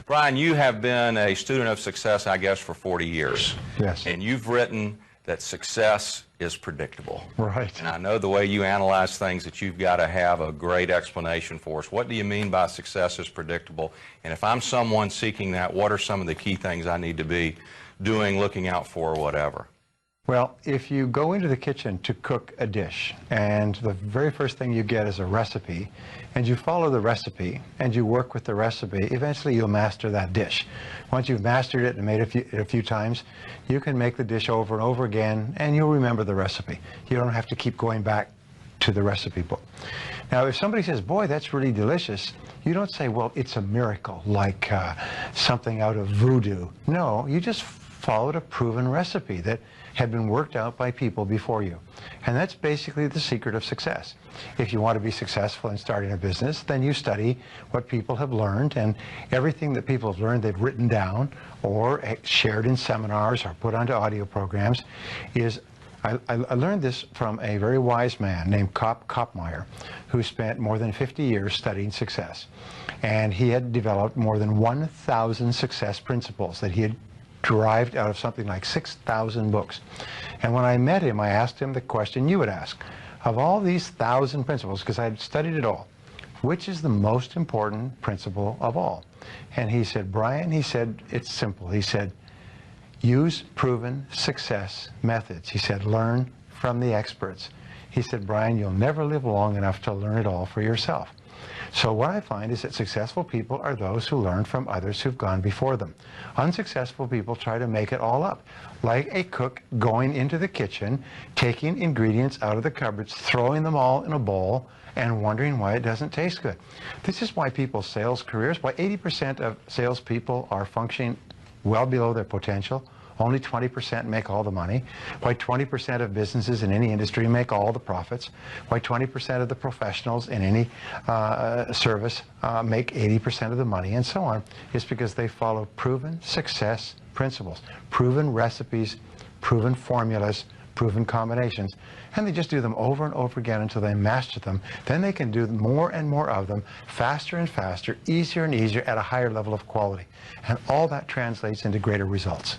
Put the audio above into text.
Brian, you have been a student of success, I guess, for 40 years. Yes. And you've written that success is predictable. Right. And I know the way you analyze things that you've got to have a great explanation for us. What do you mean by success is predictable? And if I'm someone seeking that, what are some of the key things I need to be doing, looking out for, whatever? Well, if you go into the kitchen to cook a dish and the very first thing you get is a recipe and you follow the recipe and you work with the recipe, eventually you'll master that dish. Once you've mastered it and made it a few times, you can make the dish over and over again and you'll remember the recipe. You don't have to keep going back to the recipe book. Now, if somebody says, boy, that's really delicious, you don't say, well, it's a miracle, like something out of voodoo. No, you just followed a proven recipe that had been worked out by people before you. And that's basically the secret of success. If you want to be successful in starting a business, then you study what people have learned, and everything that people have learned they've written down or shared in seminars or put onto audio programs is I learned this from a very wise man named Kopmeyer, who spent more than 50 years studying success. And he had developed more than 1,000 success principles that he had derived out of something like 6,000 books. And when I met him, I asked him the question you would ask. Of all these 1,000 principles, because I had studied it all, which is the most important principle of all? And he said, Brian, he said, it's simple. He said, use proven success methods. He said, learn from the experts. He said, Brian, you'll never live long enough to learn it all for yourself. So what I find is that successful people are those who learn from others who've gone before them. Unsuccessful people try to make it all up, like a cook going into the kitchen, taking ingredients out of the cupboards, throwing them all in a bowl, and wondering why it doesn't taste good. This is why people's sales careers, why 80% of salespeople are functioning well below their potential. Only 20% make all the money. Why 20% of businesses in any industry make all the profits. Why 20% of the professionals in any service make 80% of the money, and so on. It's because they follow proven success principles, proven recipes, proven formulas, proven combinations, and they just do them over and over again until they master them. Then they can do more and more of them, faster and faster, easier and easier, at a higher level of quality. And all that translates into greater results.